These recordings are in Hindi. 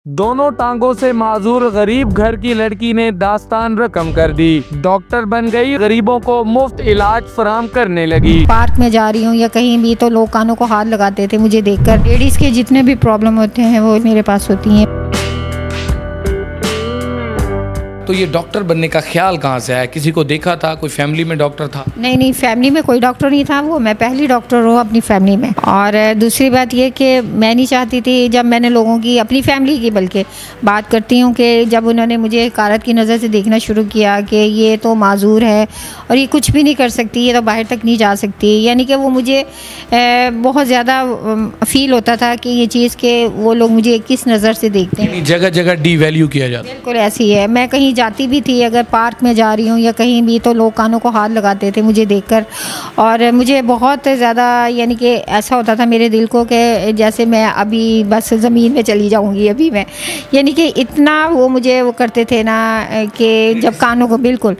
दोनों टांगों से माजूर गरीब घर की लड़की ने दास्तान रकम कर दी। डॉक्टर बन गई, गरीबों को मुफ्त इलाज फराम करने लगी। पार्क में जा रही हूँ या कहीं भी तो लोग कानों को हाथ लगाते थे मुझे देखकर। लेडीज के जितने भी प्रॉब्लम होते हैं वो मेरे पास होती हैं। तो ये डॉक्टर बनने का ख्याल कहाँ से आया? किसी को देखा था? कोई फैमिली में डॉक्टर था? नहीं, फैमिली में कोई डॉक्टर नहीं था। वो मैं पहली डॉक्टर हूँ अपनी फैमिली में। और दूसरी बात ये कि मैं नहीं चाहती थी, जब मैंने लोगों की, अपनी फैमिली की बल्कि बात करती हूँ, कि जब उन्होंने मुझे हकारत की नज़र से देखना शुरू किया कि ये तो माजूर है और ये कुछ भी नहीं कर सकती, ये तो बाहर तक नहीं जा सकती, यानी कि वो मुझे बहुत ज़्यादा फील होता था कि ये चीज़ के वो लोग मुझे किस नज़र से देखते हैं। जगह जगह डी वैल्यू किया जाता है। बिल्कुल ऐसी है। मैं कहीं जाती भी थी, अगर पार्क में जा रही हूँ या कहीं भी, तो लोग कानों को हाथ लगाते थे मुझे देखकर। और मुझे बहुत ज़्यादा, यानी कि ऐसा होता था मेरे दिल को कि जैसे मैं अभी बस ज़मीन में चली जाऊँगी अभी मैं, यानी कि इतना वो मुझे वो करते थे ना कि जब कानों को, बिल्कुल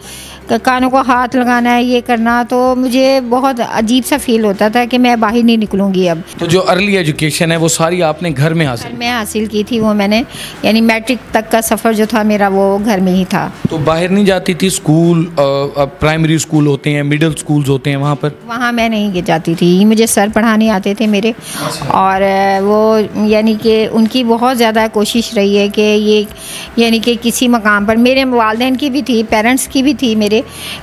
कानों को हाथ लगाना है, ये करना, तो मुझे बहुत अजीब सा फील होता था कि मैं बाहर नहीं निकलूँगी अब। तो जो अर्ली एजुकेशन है वो सारी आपने घर में हासिल की थी वो मैंने, यानी मैट्रिक तक का सफ़र जो था मेरा वो घर में ही था। तो बाहर नहीं जाती थी? स्कूल, प्राइमरी स्कूल होते हैं, मिडिल स्कूल्स होते हैं, वहाँ मैं नहीं जाती थी। मुझे सर पढ़ाने आते थे मेरे। और वो यानी कि उनकी बहुत ज़्यादा कोशिश रही है कि ये, यानी कि किसी मकाम पर, मेरे वालिदैन की भी थी, पेरेंट्स की भी थी मेरे,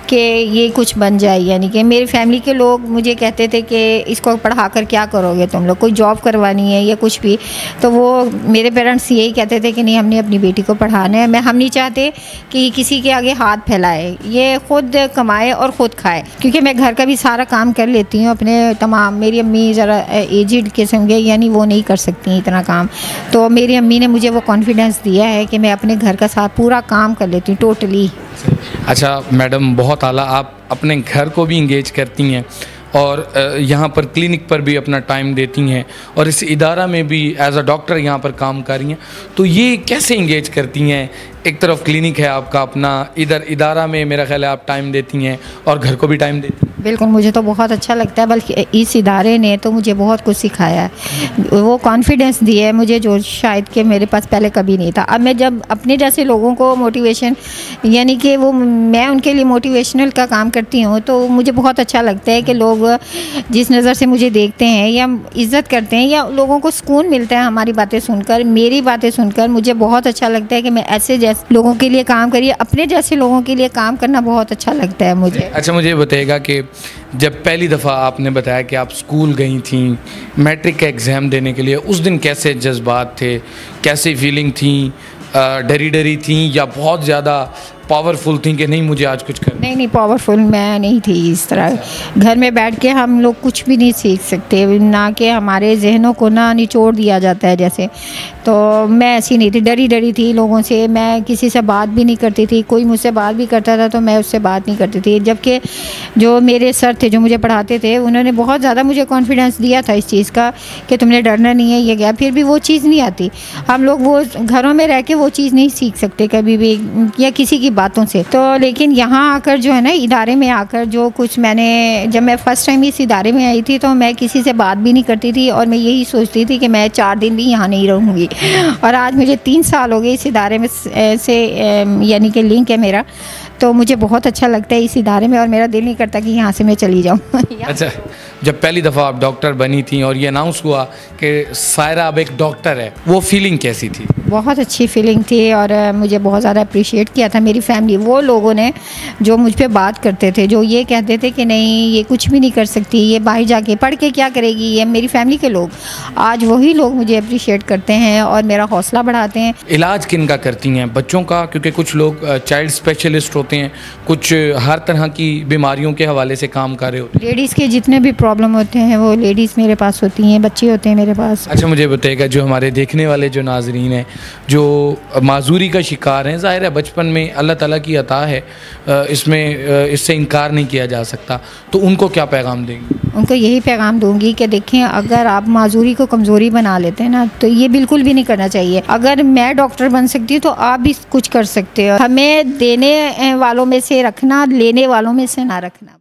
कि ये कुछ बन जाए। यानी कि मेरी फैमिली के लोग मुझे कहते थे कि इसको पढ़ा कर क्या करोगे तुम लोग, कोई जॉब करवानी है या कुछ भी। तो वो मेरे पेरेंट्स यही कहते थे कि नहीं, हमने अपनी बेटी को पढ़ाना है, हम नहीं चाहते कि किसी के आगे हाथ फैलाए, ये ख़ुद कमाए और ख़ुद खाए। क्योंकि मैं घर का भी सारा काम कर लेती हूँ अपने तमाम। मेरी अम्मी ज़रा एजिड किस्म के, यानी वो नहीं कर सकती इतना काम। तो मेरी अम्मी ने मुझे वो कॉन्फिडेंस दिया है कि मैं अपने घर का साथ पूरा काम कर लेती हूँ टोटली। अच्छा मैडम, बहुत आला, आप अपने घर को भी इंगेज करती हैं और यहाँ पर क्लिनिक पर भी अपना टाइम देती हैं और इस इदारा में भी एज अ डॉक्टर यहाँ पर काम कर रही हैं। तो ये कैसे इंगेज करती हैं? एक तरफ क्लिनिक है आपका अपना, इधर इदारा में मेरा ख्याल है आप टाइम देती हैं और घर को भी टाइम देती हैं। बिल्कुल, मुझे तो बहुत अच्छा लगता है। बल्कि इस इदारे ने तो मुझे बहुत कुछ सिखाया है, वो कॉन्फिडेंस दिया है मुझे जो शायद कि मेरे पास पहले कभी नहीं था। अब मैं जब अपने जैसे लोगों को मोटिवेशन, यानी कि वो मैं उनके लिए मोटिवेशनल का काम करती हूँ, तो मुझे बहुत अच्छा लगता है कि लोग जिस नज़र से मुझे देखते हैं या इज़्ज़त करते हैं, या लोगों को सुकून मिलता है हमारी बातें सुनकर, मेरी बातें सुनकर। मुझे बहुत अच्छा लगता है कि मैं ऐसे जैसे लोगों के लिए काम करिए, अपने जैसे लोगों के लिए काम करना बहुत अच्छा लगता है मुझे। अच्छा, मुझे बताइएगा कि जब पहली दफ़ा आपने बताया कि आप स्कूल गई थी मैट्रिक का एग्ज़ाम देने के लिए, उस दिन कैसे जज्बात थे, कैसी फीलिंग थी? डरी थी या बहुत ज़्यादा पावरफुल थी कि नहीं मुझे आज कुछ करना? नहीं, पावरफुल मैं नहीं थी इस तरह। घर में बैठ के हम लोग कुछ भी नहीं सीख सकते, ना कि हमारे जहनों को ना निचोड़ दिया जाता है जैसे। तो मैं ऐसी नहीं थी, डरी थी लोगों से। मैं किसी से बात भी नहीं करती थी, कोई मुझसे बात भी करता था तो मैं उससे बात नहीं करती थी। जबकि जो मेरे सर थे जो मुझे पढ़ाते थे, उन्होंने बहुत ज़्यादा मुझे कॉन्फिडेंस दिया था इस चीज़ का कि तुमने डरना नहीं है, ये गया। फिर भी वो चीज़ नहीं आती। हम लोग वो घरों में रह के वो चीज़ नहीं सीख सकते कभी भी, या किसी की बातों से। तो लेकिन यहाँ आकर जो है ना, इदारे में आकर जो कुछ मैंने, जब मैं फ़र्स्ट टाइम इस इदारे में आई थी तो मैं किसी से बात भी नहीं करती थी और मैं यही सोचती थी कि मैं 4 दिन भी यहाँ नहीं रहूँगी। और आज मुझे 3 साल हो गए इस इदारे में से, यानी कि लिंक है मेरा। तो मुझे बहुत अच्छा लगता है इस इदारे में और मेरा दिल नहीं करता कि यहाँ से मैं चली जाऊँ। अच्छा, जब पहली दफ़ा आप डॉक्टर बनी थी और ये अनाउंस हुआ कि सायरा अब एक डॉक्टर है, वो फीलिंग कैसी थी? बहुत अच्छी फीलिंग थी और मुझे बहुत ज़्यादा अप्रिशिएट किया था मेरी फैमिली, वो लोगों ने जो मुझ पे बात करते थे, जो ये कहते थे कि नहीं ये कुछ भी नहीं कर सकती, ये बाहर जाके पढ़ के क्या करेगी, ये मेरी फैमिली के लोग, आज वही लोग मुझे अप्रिशिएट करते हैं और मेरा हौसला बढ़ाते हैं। इलाज किन का करती हैं? बच्चों का? क्योंकि कुछ लोग चाइल्ड स्पेशलिस्ट होते हैं, कुछ हर तरह की बीमारियों के हवाले से काम कर रहे होते हैं। लेडीज़ के जितने भी प्रॉब्लम होते हैं वो लेडीज़ मेरे पास होती हैं, बच्चे होते हैं मेरे पास। अच्छा, मुझे बताइएगा, जो हमारे देखने वाले जो नाजरीन हैं जो माजूरी का शिकार हैं, ज़ाहिर है बचपन में अल्लाह ताला की अता है, इससे इनकार नहीं किया जा सकता, तो उनको क्या पैगाम देंगे? उनको यही पैगाम दूंगी कि देखें, अगर आप माजूरी को कमज़ोरी बना लेते हैं ना, तो ये बिल्कुल भी नहीं करना चाहिए। अगर मैं डॉक्टर बन सकती हूँ तो आप भी कुछ कर सकते हो। हमें देने वालों में से रखना, लेने वालों में से ना रखना।